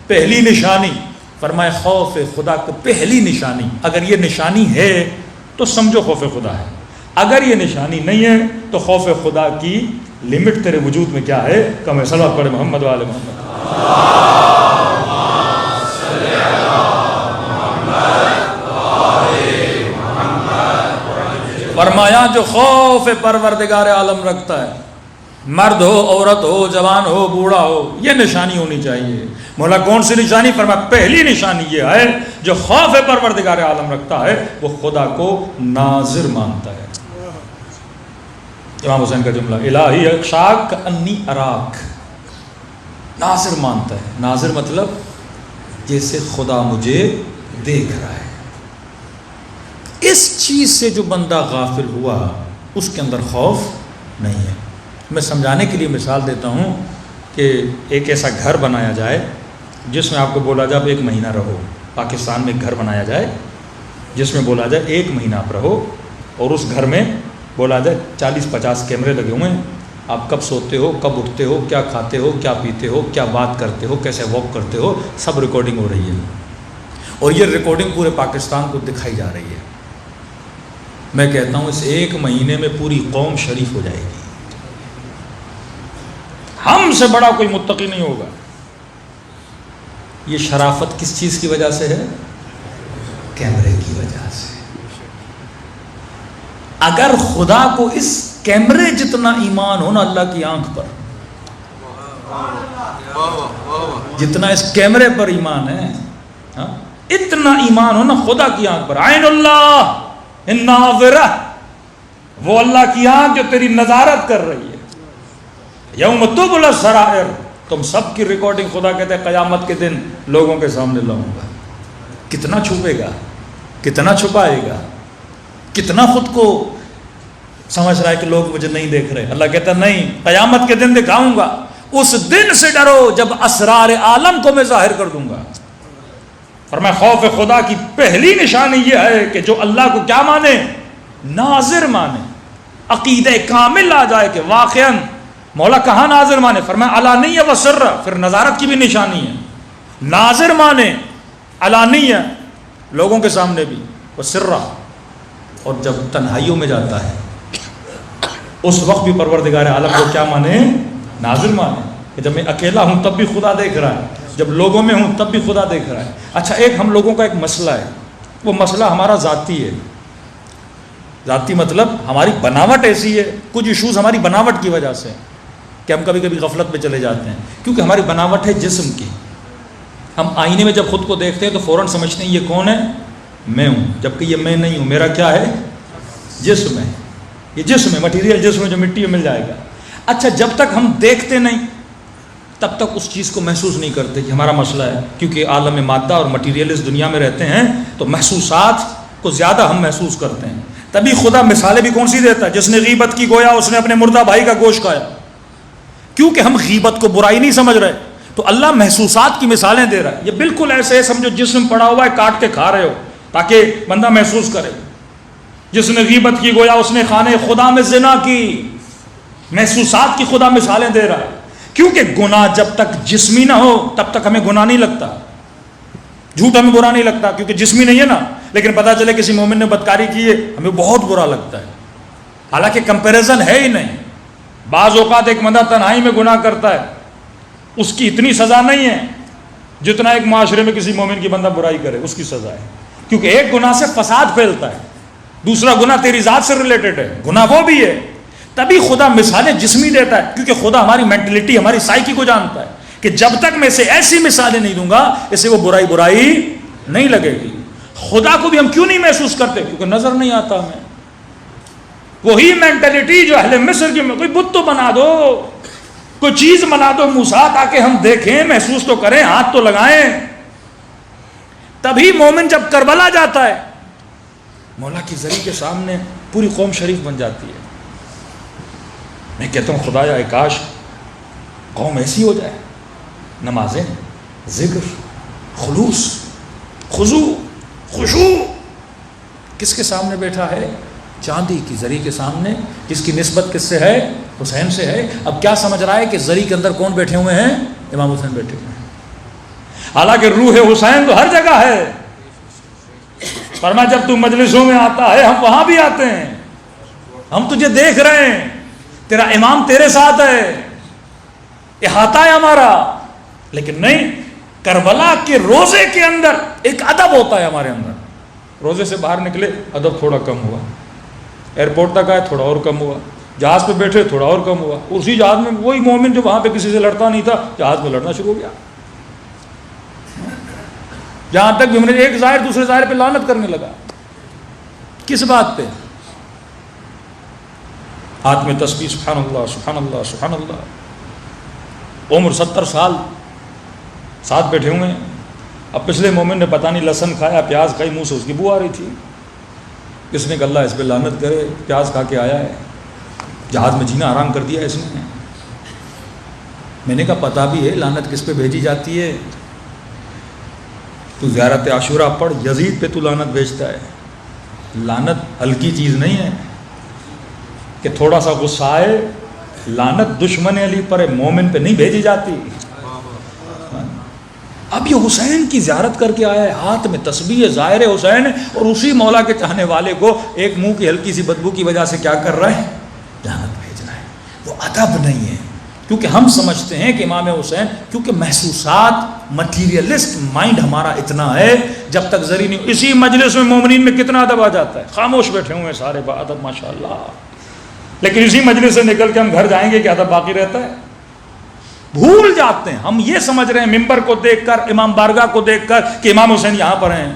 پہلی نشانی فرمایا خوف خدا کی پہلی نشانی، اگر یہ نشانی ہے تو سمجھو خوف خدا ہے، اگر یہ نشانی نہیں ہے تو خوف خدا کی لمٹ تیرے وجود میں کیا ہے؟ کم ہے۔ صلوات پڑھے محمد و آل محمد۔ فرمایا جو خوف پروردگار عالم رکھتا ہے، مرد ہو، عورت ہو، جوان ہو، بوڑھا ہو، یہ نشانی ہونی چاہیے۔ مولا کون سی نشانی؟ فرمایا پہلی نشانی یہ ہے جو خوف پروردگار عالم رکھتا ہے وہ خدا کو ناظر مانتا ہے۔ امام حسین کا جملہ، الہی اخشاک انی اراک، ناظر مانتا ہے۔ ناظر مطلب جیسے خدا مجھے دیکھ رہا ہے۔ اس چیز سے جو بندہ غافل ہوا اس کے اندر خوف نہیں ہے۔ میں سمجھانے کے لیے مثال دیتا ہوں کہ ایک ایسا گھر بنایا جائے جس میں آپ کو بولا جائے اب 1 مہینہ رہو۔ پاکستان میں ایک گھر بنایا جائے جس میں بولا جائے 1 مہینہ آپ رہو، اور اس گھر میں بولا جائے 40-50 کیمرے لگے ہوئے ہیں، آپ کب سوتے ہو، کب اٹھتے ہو، کیا کھاتے ہو، کیا پیتے ہو، کیا بات کرتے ہو، کیسے واک کرتے ہو، سب ریکارڈنگ ہو رہی ہے، اور یہ ریکارڈنگ پورے پاکستان کو دکھائی جا رہی ہے۔ میں کہتا ہوں اس 1 مہینے میں پوری قوم شریف ہو جائے گی۔ ہم سے بڑا کوئی متقی نہیں ہوگا۔ یہ شرافت کس چیز کی وجہ سے ہے؟ کیمرے کی وجہ سے۔ اگر خدا کو اس کیمرے جتنا ایمان ہونا اللہ کی آنکھ پر، جتنا اس کیمرے پر ایمان ہے، اتنا ایمان ہونا خدا کی آنکھ پر۔ عین اللہ الناظرہ، وہ اللہ کی آنکھ جو تیری نظارت کر رہی ہے۔ یوم تبلی السرائر، تم سب کی ریکارڈنگ خدا کہتے ہیں قیامت کے دن لوگوں کے سامنے لاؤں گا۔ کتنا چھپے گا، کتنا چھپائے گا، کتنا خود کو سمجھ رہا ہے کہ لوگ مجھے نہیں دیکھ رہے۔ اللہ کہتا ہے نہیں، قیامت کے دن دکھاؤں گا۔ اس دن سے ڈرو جب اسرار عالم کو میں ظاہر کر دوں گا۔ فرمایا خوف خدا کی پہلی نشانی یہ ہے کہ جو اللہ کو کیا مانے؟ ناظر مانے، عقیدہ کامل آ جائے کہ واقعاً مولا کہاں ناظر مانے؟ فرمایا علانیہ و سر، پھر نظارت کی بھی نشانی ہے۔ ناظر مانے علانیہ، لوگوں کے سامنے بھی، و سر، اور جب تنہائیوں میں جاتا ہے اس وقت بھی پروردگار عالم کو کیا مانے؟ ناظر مانے کہ جب میں اکیلا ہوں تب بھی خدا دیکھ رہا ہے، جب لوگوں میں ہوں تب بھی خدا دیکھ رہا ہے۔ اچھا، ایک ہم لوگوں کا ایک مسئلہ ہے، وہ مسئلہ ہمارا ذاتی ہے۔ ذاتی مطلب ہماری بناوٹ ایسی ہے، کچھ ایشوز ہماری بناوٹ کی وجہ سے کہ ہم کبھی کبھی غفلت میں چلے جاتے ہیں، کیونکہ ہماری بناوٹ ہے جسم کی۔ ہم آئینے میں جب خود کو دیکھتے ہیں تو فوراً سمجھتے ہیں یہ کون ہے؟ میں ہوں، جبکہ یہ میں نہیں ہوں، میرا کیا ہے؟ جسم ہے۔ یہ جسم ہے، مٹیریل جسم ہے جو مٹی میں مل جائے گا۔ اچھا، جب تک ہم دیکھتے نہیں تب تک اس چیز کو محسوس نہیں کرتے کہ ہمارا مسئلہ ہے، کیونکہ عالم مادہ اور مٹیریل اس دنیا میں رہتے ہیں تو محسوسات کو زیادہ ہم محسوس کرتے ہیں۔ تبھی خدا مثالیں بھی کون سی دیتا ہے؟ جس نے غیبت کی گویا اس نے اپنے مردہ بھائی کا گوشت کھایا، کیونکہ ہم غیبت کو برائی نہیں سمجھ رہے تو اللہ محسوسات کی مثالیں دے رہا ہے۔ یہ بالکل ایسے ہے سمجھو جسم پڑا ہوا ہے، کاٹ کے کھا رہے ہو تاکہ بندہ محسوس کرے۔ جس نے غیبت کی گویا اس نے خانے خدا میں زنا کی، محسوسات کی خدا مثالیں دے رہا ہے، کیونکہ گناہ جب تک جسمی نہ ہو تب تک ہمیں گناہ نہیں لگتا، جھوٹ ہمیں برا نہیں لگتا کیونکہ جسمی نہیں ہے نا، لیکن پتہ چلے کسی مومن نے بدکاری کی ہے ہمیں بہت برا لگتا ہے، حالانکہ کمپیریزن ہے ہی نہیں۔ بعض اوقات ایک بندہ تنہائی میں گناہ کرتا ہے، اس کی اتنی سزا نہیں ہے جتنا ایک معاشرے میں کسی مومن کی بندہ برائی کرے اس کی سزا ہے، کیونکہ ایک گناہ سے فساد پھیلتا ہے، دوسرا گناہ تیری ذات سے ریلیٹڈ ہے، گناہ وہ بھی ہے۔ تبھی خدا مثالیں جسمی دیتا ہے، کیونکہ خدا ہماری مینٹلٹی، ہماری سائیکی کو جانتا ہے کہ جب تک میں اسے ایسی مثالیں نہیں دوں گا اسے وہ برائی نہیں لگے گی۔ خدا کو بھی ہم کیوں نہیں محسوس کرتے؟ کیونکہ نظر نہیں آتا ہمیں۔ وہی مینٹلٹی جو اہل مصر کی، کوئی بت تو بنا دو، کوئی چیز بنا دو موسیٰ تاکہ ہم دیکھیں، محسوس تو کریں، ہاتھ تو لگائیں۔ تبھی مومن جب کربلا جاتا ہے مولا کی ذریعے کے سامنے پوری قوم شریف بن جاتی ہے۔ میں کہتا ہوں خدایا اے کاش قوم ایسی ہو جائے، نمازیں، ذکر، خلوص، خضوع، خشوع۔ کس کے سامنے بیٹھا ہے؟ چاندی کی زری کے سامنے، جس کی نسبت کس سے ہے؟ حسین سے ہے۔ اب کیا سمجھ رہا ہے کہ زری کے اندر کون بیٹھے ہوئے ہیں؟ امام حسین بیٹھے ہوئے ہیں۔ حالانکہ روح حسین تو ہر جگہ ہے. فرمایا جب تو مجلسوں میں آتا ہے ہم وہاں بھی آتے ہیں, ہم تجھے دیکھ رہے ہیں, تیرا امام تیرے ساتھ ہے, احاطہ ہے ہمارا. لیکن نہیں, کربلا کے روزے کے اندر ایک ادب ہوتا ہے ہمارے اندر. روزے سے باہر نکلے ادب تھوڑا کم ہوا, ایئرپورٹ تک آئے تھوڑا اور کم ہوا, جہاز پہ بیٹھے تھوڑا اور کم ہوا. اسی جہاز میں وہی مومن جو وہاں پہ کسی سے لڑتا نہیں تھا جہاز میں لڑنا شروع ہو گیا. جہاں تک بھی ہم نے ایک ظاہر دوسرے ظاہر پہ لعنت کرنے لگا. کس بات پہ؟ ہاتھ میں تسبیح سبحان اللہ سبحان اللہ سبحان اللہ. عمر 70 سال ساتھ بیٹھے ہوئے ہیں. اب پچھلے مومن نے پتہ نہیں لہسن کھایا پیاز کھائی, منہ سے اس کی بو آ رہی تھی. کس نے کہا اللہ اس پہ لعنت کرے, پیاز کھا کے آیا ہے, جہاز میں جینا حرام کر دیا اس نے. میں نے کہا پتہ بھی ہے لعنت کس پہ بھیجی جاتی ہے. تو زیارت عاشورہ پڑھ, یزید پہ تو لعنت بھیجتا ہے. لعنت ہلکی چیز نہیں ہے کہ تھوڑا سا غصہ آئے. لعنت دشمن علی پر مومن پہ نہیں بھیجی جاتی. اب یہ حسین کی زیارت کر کے آیا ہے, ہاتھ میں تسبیح ظاہر حسین, اور اسی مولا کے چاہنے والے کو ایک منہ کی ہلکی سی بدبو کی وجہ سے کیا کر رہا ہے, لعنت بھیج رہا ہے. وہ ادب نہیں ہے. کیونکہ ہم سمجھتے ہیں کہ امام حسین, کیونکہ محسوسات مٹیریلسٹ مائنڈ ہمارا اتنا ہے, جب تک ذری نہیں. اسی مجلس میں مومنین میں کتنا ادب آ جاتا ہے, خاموش بیٹھے ہوئے ہیں سارے با ادب ماشاء اللہ. لیکن اسی مجلس سے نکل کے ہم گھر جائیں گے کہ ادب باقی رہتا ہے؟ بھول جاتے ہیں. ہم یہ سمجھ رہے ہیں ممبر کو دیکھ کر, امام بارگاہ کو دیکھ کر کہ امام حسین یہاں پر ہیں.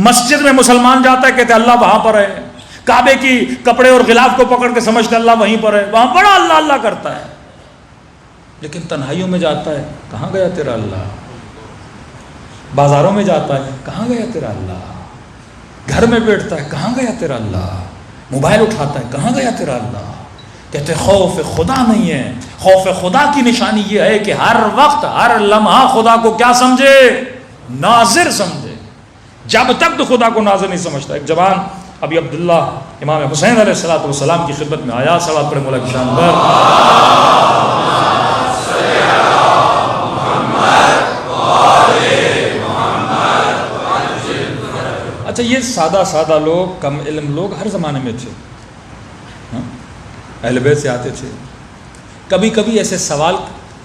مسجد میں مسلمان جاتا ہے کہتے اللہ وہاں پر ہے. کعبے کی کپڑے اور غلاف کو پکڑ کے سمجھتے اللہ وہیں پر ہے, وہاں بڑا اللہ اللہ کرتا ہے. لیکن تنہائیوں میں جاتا ہے کہاں گیا تیرا اللہ. بازاروں میں جاتا ہے کہاں گیا تیرا اللہ. گھر میں بیٹھتا ہے کہاں گیا تیرا اللہ. موبائل اٹھاتا ہے کہاں گیا تیرا اللہ. کہتے خوف خدا نہیں ہے. خوف خدا کی نشانی یہ ہے کہ ہر وقت ہر لمحہ خدا کو کیا سمجھے, ناظر سمجھے. جب تک تو خدا کو ناظر نہیں سمجھتا. ایک جوان ابھی عبداللہ امام حسین علیہ السلام کی خدمت میں آیا, صلوات پڑھیں مولا کی شان پر. اچھا یہ سادہ سادہ لوگ, کم علم لوگ ہر زمانے میں تھے, اہل بیت سے آتے تھے. کبھی کبھی ایسے سوال,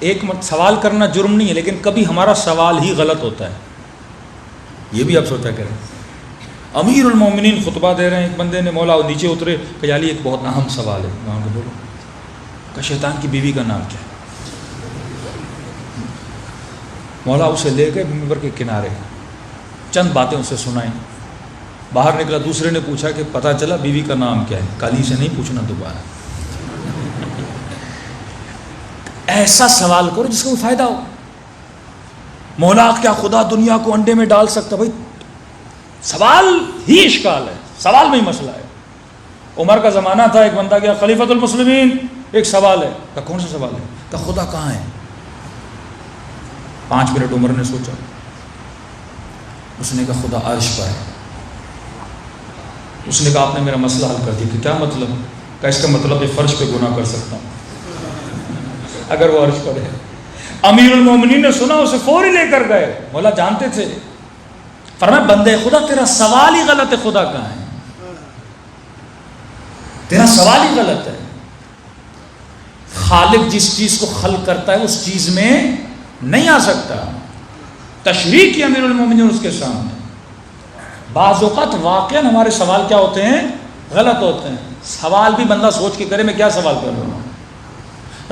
ایک سوال کرنا جرم نہیں ہے, لیکن کبھی ہمارا سوال ہی غلط ہوتا ہے. یہ بھی آپ سوچا کریں. امیر المومنین خطبہ دے رہے ہیں, ایک بندے نے مولا نیچے اترے کہ علی ایک بہت اہم سوال ہے. وہاں کو بولو کہ شیطان کی بیوی کا نام کیا ہے. مولا اسے لے گئے منبر کے کنارے, چند باتیں اسے سنائیں. باہر نکلا, دوسرے نے پوچھا کہ پتہ چلا بیوی کا نام کیا ہے. کالی سے نہیں پوچھنا دوبارہ. ایسا سوال کرو جس کا کوئی فائدہ ہو. مولا کیا خدا دنیا کو انڈے میں ڈال سکتا؟ بھائی سوال ہی اشکال ہے, سوال میں ہی مسئلہ ہے. عمر کا زمانہ تھا, ایک بندہ گیا خلیفۃ المسلمین, ایک سوال ہے. کہ کون سا سوال ہے؟ کہ خدا کہاں ہے. 5 منٹ عمر نے سوچا. اس نے کہا خدا عرش پر ہے. اس نے کہا آپ نے میرا مسئلہ حل کر دیا. کہ کیا مطلب؟ کہ اس کا مطلب ہے فرش پہ گناہ کر سکتا ہوں اگر وہ عرش پر ہے. امیر المومنین نے سنا, اسے فوری لے کر گئے. مولا جانتے تھے. فرمایا بندے خدا تیرا سوال ہی غلط ہے. خدا کہاں ہے؟ تیرا سوال ہی غلط ہے. خالق جس چیز کو خلق کرتا ہے اس چیز میں نہیں آ سکتا. تشریح کی امیر المومنین اس کے سامنے. بعض اوقات واقعاً ہمارے سوال کیا ہوتے ہیں؟ غلط ہوتے ہیں. سوال بھی بندہ سوچ کے کرے میں کیا سوال کر رہا ہوں.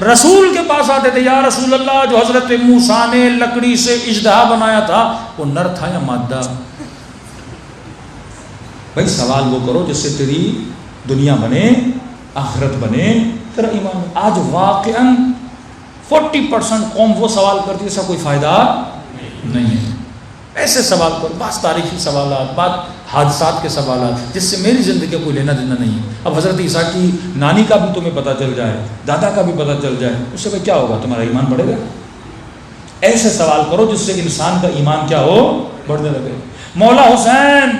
رسول کے پاس آتے تھے, یا رسول اللہ جو حضرت موسیٰ نے لکڑی سے اژدہا بنایا تھا وہ نر تھا یا مادہ؟ بھائی سوال وہ کرو جس سے تیری دنیا بنے, آخرت بنے, تیرا ایمان. آج واقعاً 40% قوم وہ سوال کرتی ہے, اس کا کوئی فائدہ نہیں ہے. ایسے سوال کرو, بعض تاریخی سوالات, بعض حادثات کے سوالات جس سے میری زندگی کا کوئی لینا دینا نہیں ہے. اب حضرت عیسیٰ کی نانی کا بھی تمہیں پتہ چل جائے, دادا کا بھی پتہ چل جائے, اس سے کیا ہوگا؟ تمہارا ایمان بڑھے گا. ایسے سوال کرو جس سے انسان کا ایمان کیا ہو, بڑھنے لگے. مولا حسین,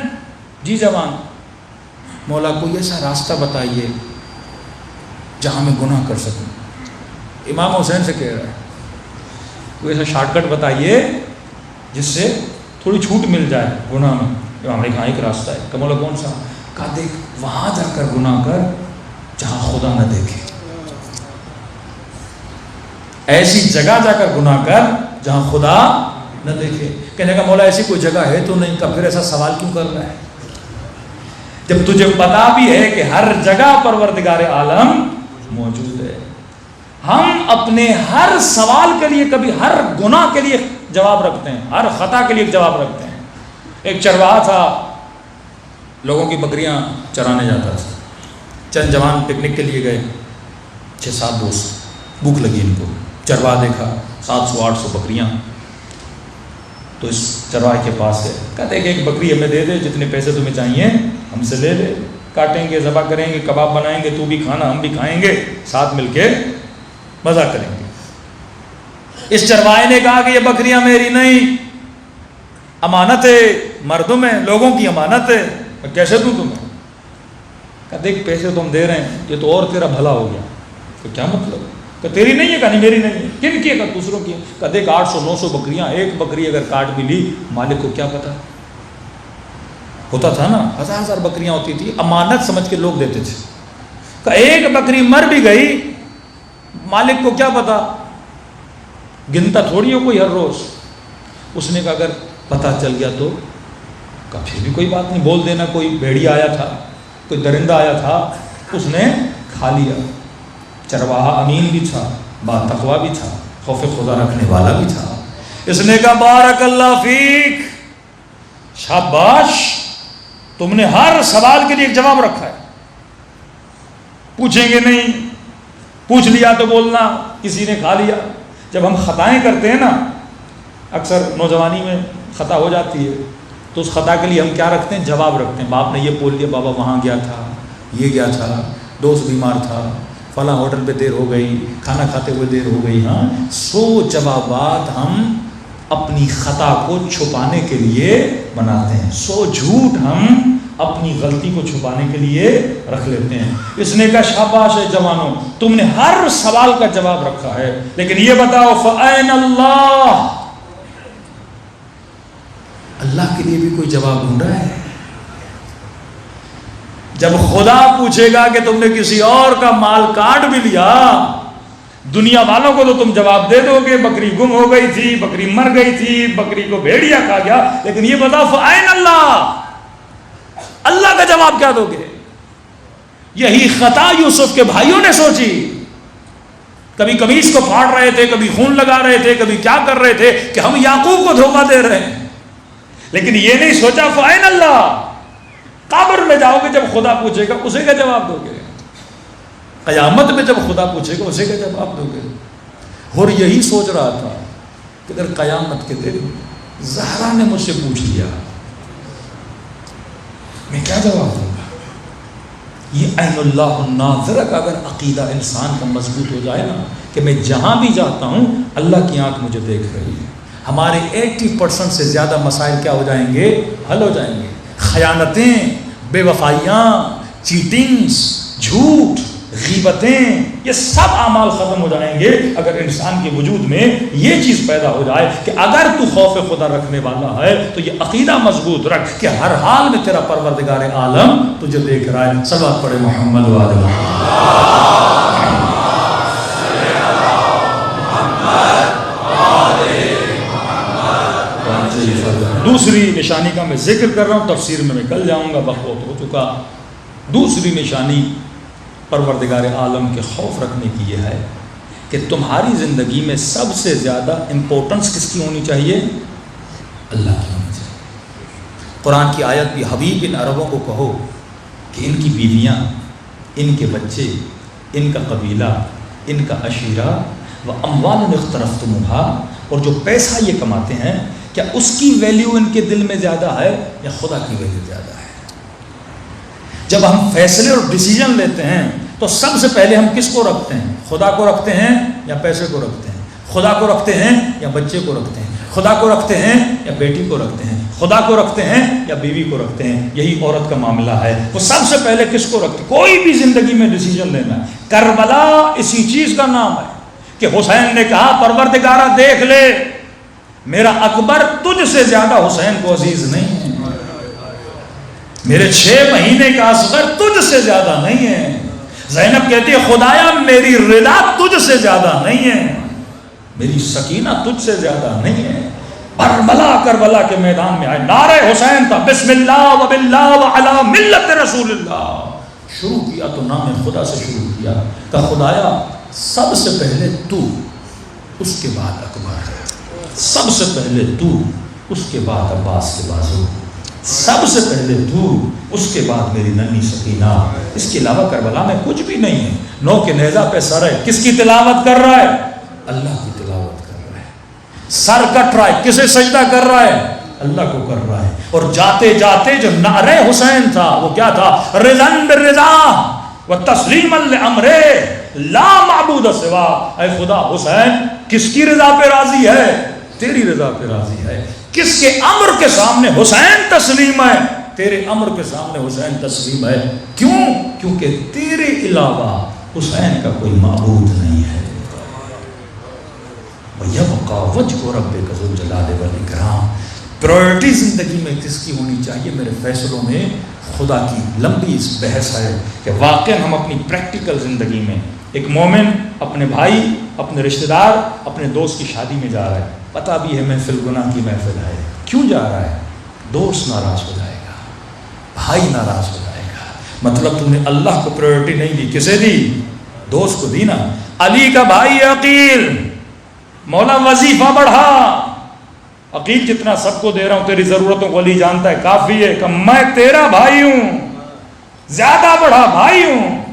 جی جوان, مولا کوئی ایسا راستہ بتائیے جہاں میں گناہ کر سکوں. امام حسین سے کہہ رہا ہے کوئی ایسا شارٹ کٹ بتائیے جس سے تھوڑی چھوٹ مل جائے گناہ میں. امام نے کہا ایک راستہ ہے. کہ مولا کون سا؟ کہا دیکھ وہاں جا کر گناہ کر جہاں خدا نہ دیکھے. ایسی جگہ جا کر گناہ کر جہاں خدا نہ دیکھے. کہنے کا مولا ایسی کوئی جگہ ہے تو نہیں. کا پھر ایسا سوال کیوں کر رہا ہے جب تجھے پتا بھی ہے کہ ہر جگہ پروردگار عالم موجود ہے؟ ہم اپنے ہر سوال کے لیے کبھی ہر گناہ کے لیے جواب رکھتے ہیں, ہر خطا کے لیے جواب رکھتے ہیں. ایک چرواہا تھا, لوگوں کی بکریاں چرانے جاتا تھا. چند جوان پکنک کے لیے گئے, 6-7 دوست, بھوک لگی ان کو. چرواہا دیکھا 700-800 بکریاں, تو اس چرواہے کے پاس ہے. کہتے کہ ایک بکری ہمیں دے دے, جتنے پیسے تمہیں چاہیے ہم سے لے لے, کاٹیں گے, ذبح کریں گے, کباب بنائیں گے, تو بھی کھانا ہم بھی کھائیں گے, ساتھ مل کے مزہ کریں گے. اس چرواہے نے کہا کہ یہ بکریاں میری نہیں, امانت ہے, مردوں میں لوگوں کی امانت ہے, میں کیسے دوں تمہیں؟ کہ دیکھ پیسے تو ہم دے رہے ہیں, یہ تو اور تیرا بھلا ہو گیا. تو کیا مطلب؟ کہ تیری نہیں ہے, کہانی میری نہیں ہے. کن کی ہے؟ کہ دوسروں کی ہے. کہ دیکھ 800-900 بکریاں, ایک بکری اگر کاٹ بھی لی مالک کو کیا پتا ہوتا تھا نا, 1000 بکریاں ہوتی تھی, امانت سمجھ کے لوگ دیتے تھے. کہ ایک بکری مر بھی گئی مالک کو کیا پتا, گنتا تھوڑی ہو کوئی ہر روز. اس نے کہا اگر پتہ چل گیا تو پھر بھی کوئی بات نہیں, بول دینا کوئی بھیڑیا آیا تھا, کوئی درندہ آیا تھا, اس نے کھا لیا. چرواہا امین بھی تھا, با تقویٰ بھی تھا, خوف خدا رکھنے والا بھی تھا. اس نے کہا بارک اللہ فیک, شاباش, تم نے ہر سوال کے لیے ایک جواب رکھا ہے. پوچھیں گے نہیں, پوچھ لیا تو بولنا کسی نے کھا لیا. جب ہم خطائیں کرتے ہیں نا, اکثر نوجوانی میں خطا ہو جاتی ہے, تو اس خطا کے لیے ہم کیا رکھتے ہیں؟ جواب رکھتے ہیں. باپ نے یہ بول دیا, بابا وہاں گیا تھا, یہ گیا تھا, دوست بیمار تھا, فلاں ہوٹل پہ دیر ہو گئی, کھانا کھاتے ہوئے دیر ہو گئی. ہاں 100 جوابات ہم اپنی خطا کو چھپانے کے لیے بناتے ہیں, 100 جھوٹ ہم اپنی غلطی کو چھپانے کے لیے رکھ لیتے ہیں. اس نے کہا شاباش ہے جوانوں, تم نے ہر سوال کا جواب رکھا ہے, لیکن یہ بتاؤ فَأَيْنَ اللَّهُ, اللہ کے لیے بھی کوئی جواب ڈھونڈا ہے؟ جب خدا پوچھے گا کہ تم نے کسی اور کا مال کاٹ بھی لیا, دنیا والوں کو تو تم جواب دے دو گے, بکری گم ہو گئی تھی, بکری مر گئی تھی, بکری کو بھیڑیا کھا گیا, لیکن یہ بتاؤ فَأَيْنَ اللَّهُ, اللہ کا جواب کیا دو گے؟ یہی خطا یوسف کے بھائیوں نے سوچی. کبھی قمیص کو پھاڑ رہے تھے, کبھی خون لگا رہے تھے, کبھی کیا کر رہے تھے کہ ہم یعقوب کو دھوکہ دے رہے ہیں, لیکن یہ نہیں سوچا فَأَيْنَ اللَّهُ. قبر میں جاؤ گے, جب خدا پوچھے گا اسے کا جواب دو گے. قیامت میں جب خدا پوچھے گا اسے کا جواب دو گے. اور یہی سوچ رہا تھا کہ اگر قیامت کے دن زہرا نے مجھ سے پوچھ لیا میں کیا جواب دوں گا. یہ عین اللہ الناظرہ کا اگر عقیدہ انسان کا مضبوط ہو جائے نا, کہ میں جہاں بھی جاتا ہوں اللہ کی آنکھ مجھے دیکھ رہی ہے, ہمارے 80% سے زیادہ مسائل کیا ہو جائیں گے؟ حل ہو جائیں گے. خیانتیں, بے وفائیاں, چیٹنگز, جھوٹ, غیبتیں, یہ سب اعمال ختم ہو جائیں گے اگر انسان کے وجود میں یہ چیز پیدا ہو جائے کہ اگر تو خوف خدا رکھنے والا ہے تو یہ عقیدہ مضبوط رکھ کہ ہر حال میں تیرا پروردگار عالم تجھے دیکھ رہا ہے. صلوات پڑھے محمد و آل محمد. دوسری نشانی کا میں ذکر کر رہا ہوں, تفسیر میں کل جاؤں گا, وقت ہو چکا. دوسری نشانی پروردگار عالم کے خوف رکھنے کی یہ ہے کہ تمہاری زندگی میں سب سے زیادہ امپورٹنس کس کی ہونی چاہیے؟ اللہ کی ہونی چاہیے. قرآن کی آیت بھی حبیب ان عربوں کو کہو کہ ان کی بیویاں, ان کے بچے, ان کا قبیلہ, ان کا عشیرہ و اموال اقترفتموها, اور جو پیسہ یہ کماتے ہیں کیا اس کی ویلیو ان کے دل میں زیادہ ہے یا خدا کی ویلیو زیادہ ہے؟ جب ہم فیصلے اور ڈیسیجن لیتے ہیں تو سب سے پہلے ہم کس کو رکھتے ہیں؟ خدا کو رکھتے ہیں یا پیسے کو رکھتے ہیں؟ خدا کو رکھتے ہیں یا بچے کو رکھتے ہیں؟ خدا کو رکھتے ہیں یا بیٹی کو رکھتے ہیں؟ خدا کو رکھتے ہیں یا بیوی کو رکھتے ہیں؟ یہی عورت کا معاملہ ہے. وہ سب سے پہلے کس کو رکھتے ہیں؟ کوئی بھی زندگی میں ڈیسیجن لینا ہے. کربلا اسی چیز کا نام ہے کہ حسین نے کہا پروردگارہ دیکھ لے میرا اکبر تجھ سے زیادہ حسین کو عزیز نہیں ہے، میرے 6 مہینے کا اصغر تجھ سے زیادہ نہیں ہے۔ زینب کہتی ہے خدایا میری رضا تجھ سے زیادہ نہیں ہے، میری سکینہ تجھ سے زیادہ نہیں ہے۔ کربلا کے میدان میں آئے، نعرہ حسین تھا، بسم اللہ و باللہ و علی ملت رسول اللہ، شروع کیا تو نام خدا سے شروع کیا، کہ خدایا سب سے پہلے تو، اس کے بعد اکبر، سب سے پہلے تو، اس کے بعد عباس کے بازو، سب سے پہلے تو، اس کے بعد میری ننھی سکینہ، اس کے علاوہ کربلا میں کچھ بھی نہیں ہے۔ 9 کے نیزہ پہ سر ہے، کس کی تلاوت کر رہا ہے؟ اللہ کی تلاوت کر رہا ہے۔ سر کٹ رہا ہے، کسے سجدہ کر رہا ہے؟ اللہ کو کر رہا ہے۔ اور جاتے جاتے جو نعرہ حسین تھا وہ کیا تھا؟ رضاً بالرضا وتسلیما لامرہ لا معبود سوا، اے خدا حسین کس کی رضا پہ راضی ہے؟ تیری رضا پہ راضی ہے۔ کس کے امر کے سامنے حسین تسلیم ہے؟ تیرے امر کے سامنے حسین تسلیم ہے۔ کیوں؟ کیونکہ تیرے علاوہ حسین کا کوئی معبود نہیں ہے۔ وَيَبْقَى وَجْهُ رَبِّكَ ذُو الْجَلَالِ وَالْإِكْرَامِ۔ پرائرٹی زندگی میں کس کی ہونی چاہیے؟ میرے فیصلوں میں خدا کی لمبی اس بحث ہے کہ واقعا ہم اپنی پریکٹیکل زندگی میں، ایک مومن اپنے بھائی، اپنے رشتہ دار، اپنے دوست کی شادی میں جا رہا ہے، پتہ بھی ہے محفل گناہ کی محفل ہے، کیوں جا رہا ہے؟ دوست ناراض ہو جائے گا، بھائی ناراض ہو جائے گا، مطلب تم نے اللہ کو پرائرٹی نہیں دی، کسے دی؟ دوست کو دی نا۔ علی کا بھائی عقیل، مولا وظیفہ بڑھا، عقیل جتنا سب کو دے رہا ہوں تیری ضرورتوں کو علی جانتا ہے، کافی ہے کہ میں تیرا بھائی ہوں، زیادہ بڑھا بھائی ہوں۔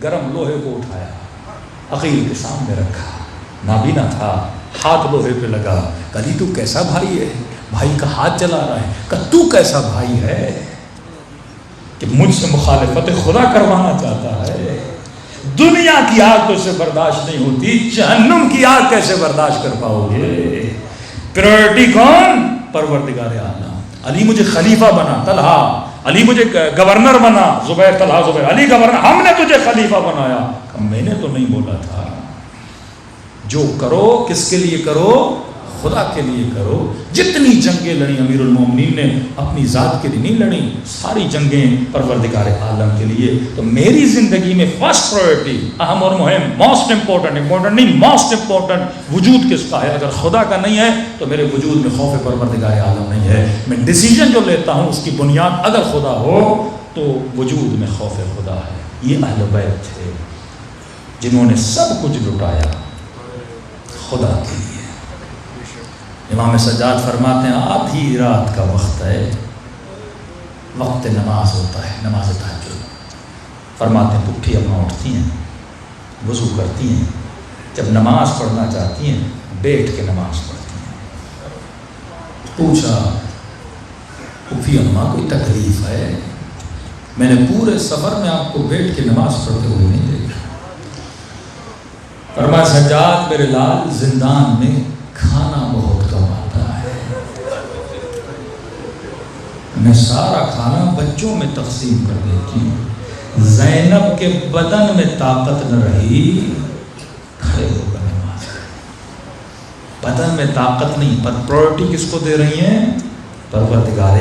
گرم لوہے کو اٹھایا، عقیل کے سامنے رکھا، نابینا تھا، ہاتھ لوہے پہ لگا، علی تو کیسا بھائی ہے؟ بھائی کا ہاتھ جلا رہا ہے، کہ تو کیسا بھائی ہے کہ مجھ سے مخالفت خدا کروانا چاہتا ہے؟ دنیا کی آگ تو اسے برداشت نہیں ہوتی، جہنم کی آگ کیسے برداشت کر پاؤ گے؟ پرائرٹی کون؟ پروردگار عالم۔ علی مجھے خلیفہ بنا، طلحہ، علی مجھے گورنر بنا، زبیر، طلحہ زبیر، علی گورنر، ہم نے تجھے خلیفہ بنایا۔ میں نے تو نہیں بولا تھا۔ جو کرو کس کے لیے کرو؟ خدا کے لیے کرو۔ جتنی جنگیں لڑی امیر المومنین نے اپنی ذات کے لیے نہیں لڑی، ساری جنگیں پروردگار عالم کے لیے۔ تو میری زندگی میں فرسٹ پرائرٹی، اہم اور مہم، موسٹ امپورٹنٹ، امپورٹنٹ نہیں موسٹ امپورٹنٹ، وجود کس کا ہے؟ اگر خدا کا نہیں ہے تو میرے وجود میں خوف پروردگار عالم نہیں ہے۔ میں ڈیسیجن جو لیتا ہوں اس کی بنیاد اگر خدا ہو تو وجود میں خوف خدا ہے۔ یہ اہل بیت تھے جنہوں نے سب کچھ لٹایا خدا کے لیے۔ امام سجاد فرماتے ہیں آدھی رات کا وقت ہے، وقت نماز ہوتا ہے، نماز تہجد۔ فرماتے ہیں پٹھی اپنا اٹھتی ہیں، وضو کرتی ہیں، جب نماز پڑھنا چاہتی ہیں بیٹھ کے نماز پڑھتی ہیں۔ پوچھا پھوپھی اماں کوئی تکلیف ہے؟ میں نے پورے سفر میں آپ کو بیٹھ کے نماز پڑھتے ہوئے نہیں دیکھا۔ فرمایا سجاد میرے لال، زندان میں کھانا بہت کم آتا ہے، میں سارا کھانا بچوں میں تقسیم کر دیتی ہوں۔ زینب کے بدن میں طاقت نہ رہی، کھڑے ہو کر نماز پڑھی۔ بدن میں طاقت نہیں، پر پرائرٹی کس کو دے رہی ہیں؟ پروردگار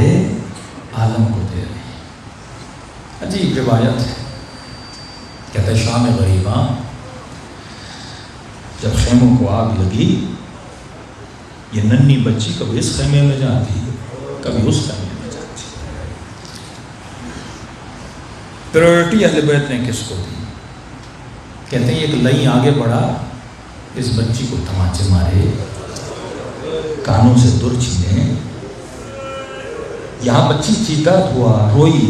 عالم کو دے رہی ہیں۔ عجیب روایت ہے، کہتے ہیں شام غریباں جب خیموں کو آگ لگی، یہ ننھی بچی کبھی اس خیمے میں جاتی کبھی اس خیمے میں جاتی۔ پرائرٹی اہل بیت نے کس کو دی؟ کہتے ہیں ایک لئی آگے بڑھا، اس بچی کو تماچے مارے، کانوں سے در چھینے، یہاں بچی چیتا ہوا، روئی،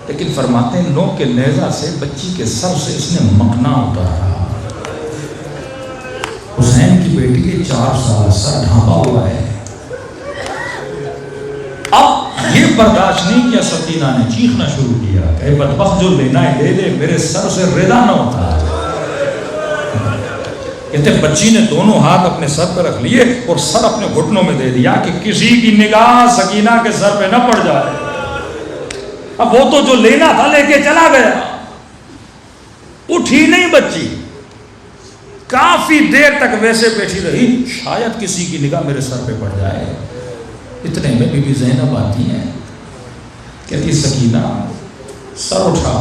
لیکن فرماتے ہیں 9 کے نیزہ سے بچی کے سر سے اس نے مکنا اتارا۔ حسین کی بیٹی کے 4 سال سر ڈھانپا ہوا ہے۔ اب یہ برداشت نہیں کیا، سکینہ نے چیخنا شروع کیا کہ اے بدبخت جو لینا ہے لے لے، میرے سر سے رضا نہ ہوتا۔ کہتے بچی نے دونوں ہاتھ اپنے سر پر رکھ لیے اور سر اپنے گھٹنوں میں دے دیا کہ کسی کی نگاہ سکینہ کے سر پہ نہ پڑ جائے۔ اب وہ تو جو لینا تھا لے کے چلا گیا، اٹھی نہیں بچی، کافی دیر تک ویسے بیٹھی رہی، شاید کسی کی نگاہ میرے سر پہ پڑ جائے۔ اتنے میں بی بی زینب آتی ہیں، کہتی سکینہ سر اٹھا،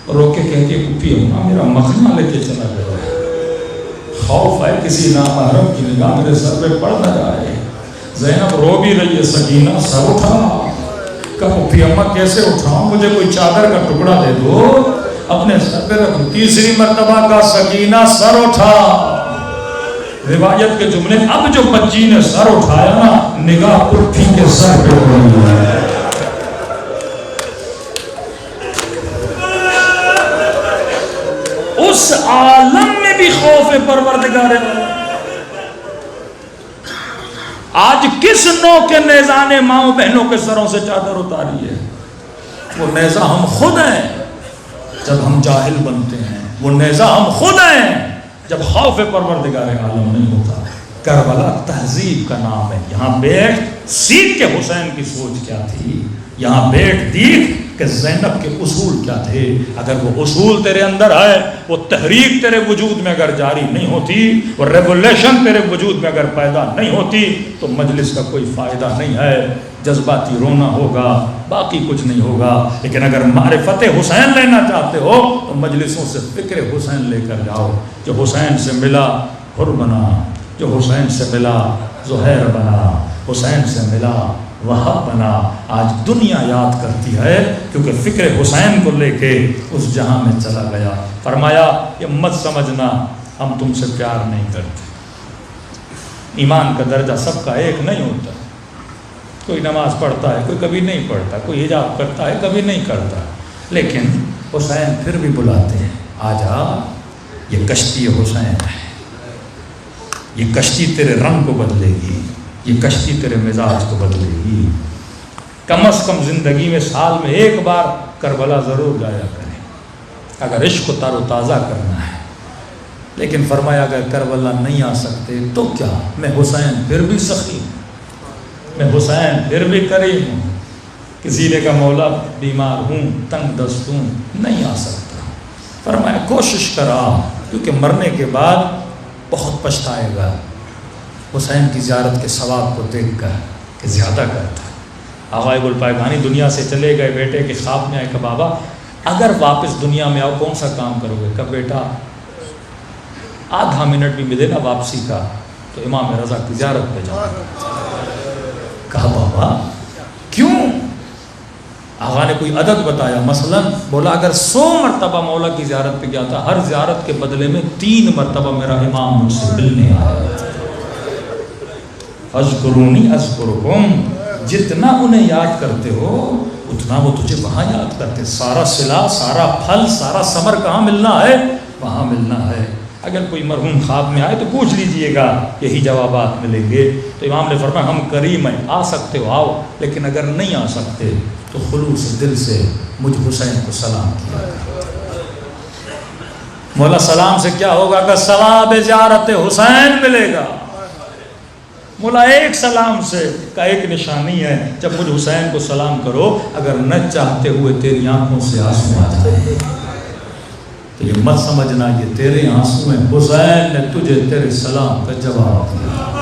رو کے کہتی پھپھی اماں میرا مخنا لے کے چلا گیا ہے، خوف ہے کسی نامحرم کی نگاہ میرے سر پہ پڑ نہ جائے۔ زینب رو بھی رہی ہے، سکینہ سر اٹھا۔ کہ پھپھی اماں کیسے اٹھاؤں، مجھے کوئی چادر کا ٹکڑا دے دو اپنے سر پہ رکھ۔ تیسری مرتبہ کا سکینہ سر اٹھا۔ روایت کے جملے، اب جو بچی نے سر اٹھایا نا، نگاہ پھپھی کے سر پہ پڑی ہے۔ اس عالم میں بھی خوف پروردگار ہے۔ آج کس نو کے نیزہ نے ماؤں بہنوں کے سروں سے چادر اتاری ہے؟ وہ نیزہ ہم خود ہیں جب ہم جاہل بنتے ہیں، وہ نیزہ ہم خود ہیں جب خوف پروردگار عالم نہیں ہوتا۔ کربلا تہذیب کا نام ہے، یہاں بیٹھ سیکھ کے حسین کی سوچ کیا تھی، یہاں بیٹھ دیکھ کہ زینب کے اصول کیا تھے۔ اگر وہ اصول تیرے اندر ہے، وہ تحریک تیرے وجود میں اگر جاری نہیں ہوتی، وہ ریولیشن تیرے وجود میں اگر پیدا نہیں ہوتی، تو مجلس کا کوئی فائدہ نہیں ہے، جذباتی رونا ہوگا، باقی کچھ نہیں ہوگا۔ لیکن اگر معرفت حسین لینا چاہتے ہو تو مجلسوں سے فکر حسین لے کر جاؤ۔ جو حسین سے ملا حر بنا، جو حسین سے ملا زہیر بنا، حسین سے ملا وہاب بنا۔ آج دنیا یاد کرتی ہے کیونکہ فکر حسین کو لے کے اس جہاں میں چلا گیا۔ فرمایا یہ مت سمجھنا ہم تم سے پیار نہیں کرتے، ایمان کا درجہ سب کا ایک نہیں ہوتا، کوئی نماز پڑھتا ہے کوئی کبھی نہیں پڑھتا، کوئی حجاب کرتا ہے کبھی نہیں کرتا، لیکن حسین پھر بھی بلاتے ہیں آ جا، یہ کشتی حسین ہے، یہ کشتی تیرے رنگ کو بدلے گی، یہ کشتی تیرے مزاج کو بدلے گی۔ کم از کم زندگی میں سال میں ایک بار کربلا ضرور جایا کریں اگر عشق کو تر و تازہ کرنا ہے۔ لیکن فرمایا اگر کربلا نہیں آ سکتے تو کیا، میں حسین پھر بھی سخی ہوں، میں حسین پھر بھی کریم ہوں۔ کسی نے کہا مولا بیمار ہوں، تنگ دست ہوں، نہیں آ سکتا۔ فرمایا کوشش کرا، کیونکہ مرنے کے بعد بہت پچھتائے گا حسین کی زیارت کے ثواب کو دیکھ کر کہ زیادہ کرتا۔ آغا گلپائگانی دنیا سے چلے گئے، بیٹے کے خواب میں آئے کہ بابا اگر واپس دنیا میں آؤ کون سا کام کرو گے؟ کہ بیٹا آدھا منٹ بھی ملے نا واپسی کا تو امام رضا کی زیارت پہ جاؤ۔ کہا بابا کیوں؟ آغا نے کوئی عدد بتایا، مثلا بولا اگر 100 مرتبہ مولا کی زیارت پہ گیا تھا، ہر زیارت کے بدلے میں 3 مرتبہ میرا امام مجھ سے ملنے آیا۔ اذکرونی اذکرکم، جتنا انہیں یاد کرتے ہو اتنا وہ تجھے وہاں یاد کرتے۔ سارا صلہ، سارا پھل، سارا ثمر کہاں ملنا ہے؟ وہاں ملنا ہے۔ اگر کوئی مرحوم خواب میں آئے تو پوچھ لیجئے گا، یہی جوابات ملیں گے۔ تو امام نے فرمایا ہم کریم ہیں، آ سکتے ہو آؤ، لیکن اگر نہیں آ سکتے تو خلوص دل سے مجھ حسین کو سلام کیا۔ مولا سلام سے کیا ہوگا؟ کہ ثواب زیارت حسین ملے گا۔ مولا ایک سلام سے کا ایک نشانی ہے، جب مجھ حسین کو سلام کرو اگر نہ چاہتے ہوئے تیری آنکھوں سے آنسو آ جائے تو یہ مت سمجھنا یہ تیرے آنسو ہیں، حسین نے تجھے تیرے سلام کا جواب دیا۔